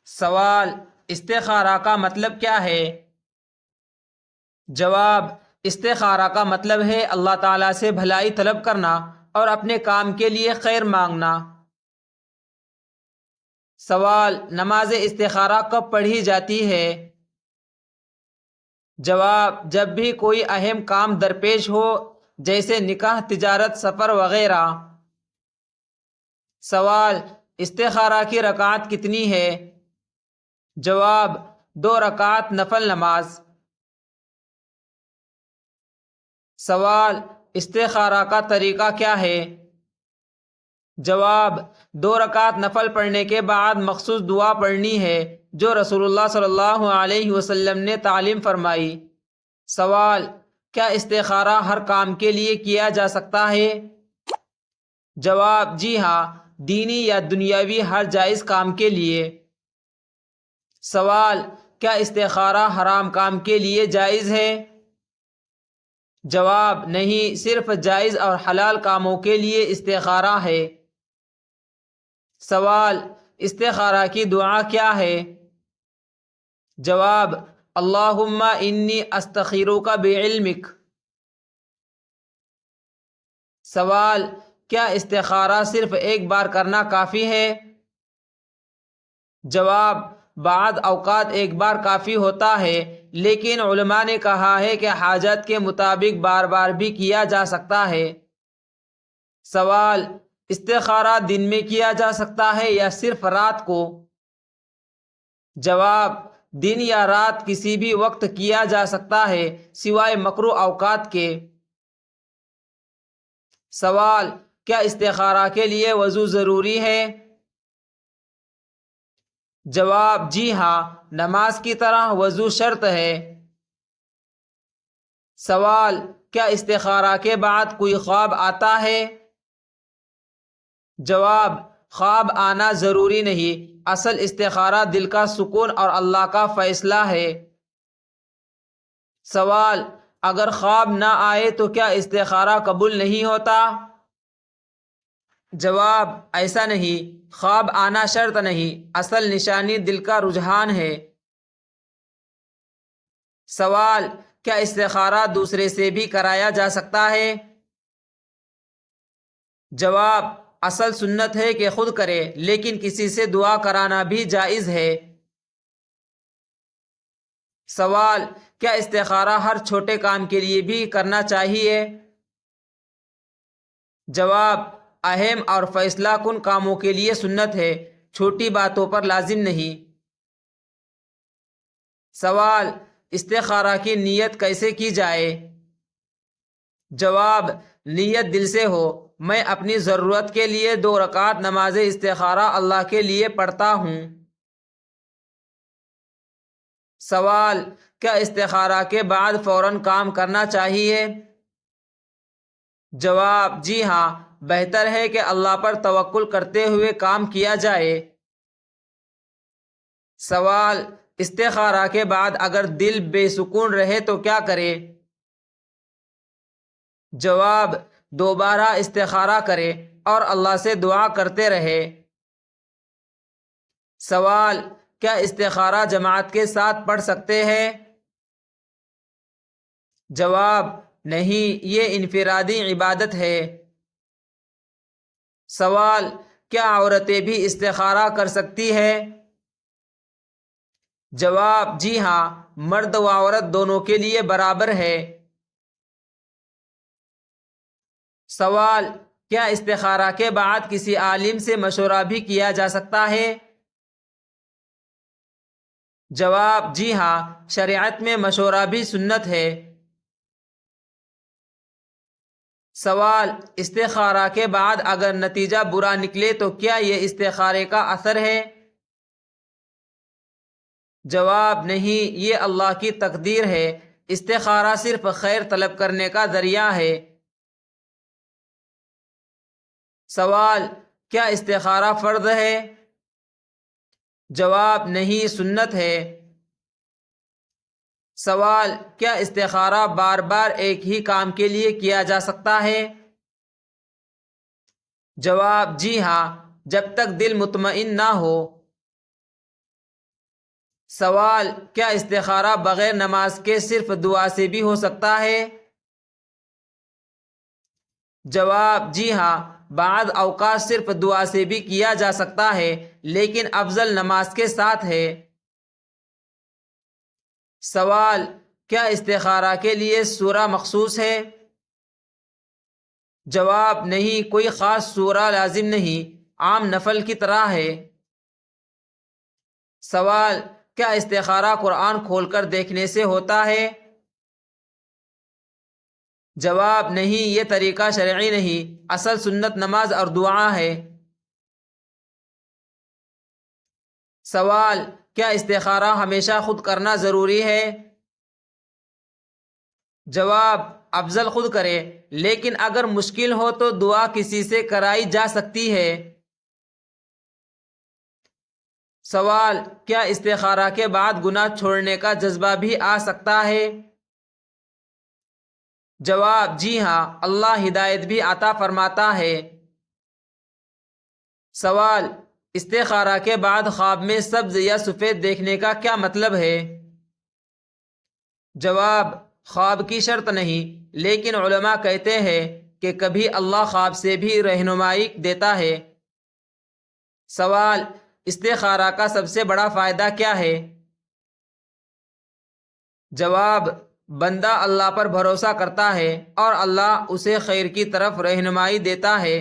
سوال: استخارہ کا مطلب کیا ہے؟ جواب: استخارہ کا مطلب ہے اللہ تعالیٰ سے بھلائی طلب کرنا اور اپنے کام کے لیے خیر مانگنا۔ سوال: نماز استخارہ کب پڑھی جاتی ہے؟ جواب: جب بھی کوئی اہم کام درپیش ہو، جیسے نکاح، تجارت، سفر وغیرہ۔ سوال: استخارہ کی رکعت کتنی ہے؟ جواب: 2 رکعت نفل نماز۔ سوال: استخارہ کا طریقہ کیا ہے؟ جواب: 2 رکعت نفل پڑھنے کے بعد مخصوص دعا پڑھنی ہے جو رسول اللہ صلی اللہ علیہ وسلم نے تعلیم فرمائی۔ سوال: کیا استخارہ ہر کام کے لیے کیا جا سکتا ہے؟ جواب: جی ہاں، دینی یا دنیاوی ہر جائز کام کے لیے۔ سوال: کیا استخارہ حرام کام کے لیے جائز ہے؟ جواب: نہیں، صرف جائز اور حلال کاموں کے لیے استخارہ ہے۔ سوال: استخارہ کی دعا کیا ہے؟ جواب: اللہم انی استخیرک بعلمک۔ سوال: کیا استخارہ صرف ایک بار کرنا کافی ہے؟ جواب: بعض اوقات ایک بار کافی ہوتا ہے، لیکن علماء نے کہا ہے کہ حاجت کے مطابق بار بار بھی کیا جا سکتا ہے۔ سوال: استخارہ دن میں کیا جا سکتا ہے یا صرف رات کو؟ جواب: دن یا رات کسی بھی وقت کیا جا سکتا ہے سوائے مکروہ اوقات کے۔ سوال: کیا استخارہ کے لیے وضو ضروری ہے؟ جواب: جی ہاں، نماز کی طرح وضو شرط ہے۔ سوال: کیا استخارہ کے بعد کوئی خواب آتا ہے؟ جواب: خواب آنا ضروری نہیں، اصل استخارہ دل کا سکون اور اللہ کا فیصلہ ہے۔ سوال: اگر خواب نہ آئے تو کیا استخارہ قبول نہیں ہوتا؟ جواب: ایسا نہیں، خواب آنا شرط نہیں، اصل نشانی دل کا رجحان ہے۔ سوال: کیا استخارہ دوسرے سے بھی کرایا جا سکتا ہے؟ جواب: اصل سنت ہے کہ خود کرے، لیکن کسی سے دعا کرانا بھی جائز ہے۔ سوال: کیا استخارہ ہر چھوٹے کام کے لیے بھی کرنا چاہیے؟ جواب: اہم اور فیصلہ کن کاموں کے لیے سنت ہے، چھوٹی باتوں پر لازم نہیں۔ سوال: استخارہ کی نیت کیسے کی جائے؟ جواب: نیت دل سے ہو، میں اپنی ضرورت کے لیے 2 رکعت نماز استخارہ اللہ کے لیے پڑھتا ہوں۔ سوال: کیا استخارہ کے بعد فوراً کام کرنا چاہیے؟ جواب: جی ہاں، بہتر ہے کہ اللہ پر توکل کرتے ہوئے کام کیا جائے۔ سوال: استخارہ کے بعد اگر دل بے سکون رہے تو کیا کرے؟ جواب: دوبارہ استخارہ کرے اور اللہ سے دعا کرتے رہے۔ سوال: کیا استخارہ جماعت کے ساتھ پڑھ سکتے ہیں؟ جواب: نہیں، یہ انفرادی عبادت ہے۔ سوال: کیا عورتیں بھی استخارہ کر سکتی ہیں؟ جواب: جی ہاں، مرد و عورت دونوں کے لیے برابر ہے۔ سوال: کیا استخارہ کے بعد کسی عالم سے مشورہ بھی کیا جا سکتا ہے؟ جواب: جی ہاں، شریعت میں مشورہ بھی سنت ہے۔ سوال: استخارہ کے بعد اگر نتیجہ برا نکلے تو کیا یہ استخارے کا اثر ہے؟ جواب: نہیں، یہ اللہ کی تقدیر ہے، استخارہ صرف خیر طلب کرنے کا ذریعہ ہے۔ سوال: کیا استخارہ فرض ہے؟ جواب: نہیں، سنت ہے۔ سوال: کیا استخارہ بار بار ایک ہی کام کے لیے کیا جا سکتا ہے؟ جواب: جی ہاں، جب تک دل مطمئن نہ ہو۔ سوال: کیا استخارہ بغیر نماز کے صرف دعا سے بھی ہو سکتا ہے؟ جواب: جی ہاں، بعض اوقات صرف دعا سے بھی کیا جا سکتا ہے، لیکن افضل نماز کے ساتھ ہے۔ سوال: کیا استخارہ کے لیے سورہ مخصوص ہے؟ جواب: نہیں، کوئی خاص سورہ لازم نہیں، عام نفل کی طرح ہے۔ سوال: کیا استخارہ قرآن کھول کر دیکھنے سے ہوتا ہے؟ جواب: نہیں، یہ طریقہ شرعی نہیں، اصل سنت نماز اور دعا ہے۔ سوال: کیا استخارہ ہمیشہ خود کرنا ضروری ہے؟ جواب: افضل خود کرے، لیکن اگر مشکل ہو تو دعا کسی سے کرائی جا سکتی ہے۔ سوال: کیا استخارہ کے بعد گناہ چھوڑنے کا جذبہ بھی آ سکتا ہے؟ جواب: جی ہاں، اللہ ہدایت بھی عطا فرماتا ہے۔ سوال: استخارہ کے بعد خواب میں سبز یا سفید دیکھنے کا کیا مطلب ہے؟ جواب: خواب کی شرط نہیں، لیکن علماء کہتے ہیں کہ کبھی اللہ خواب سے بھی رہنمائی دیتا ہے۔ سوال: استخارہ کا سب سے بڑا فائدہ کیا ہے؟ جواب: بندہ اللہ پر بھروسہ کرتا ہے اور اللہ اسے خیر کی طرف رہنمائی دیتا ہے۔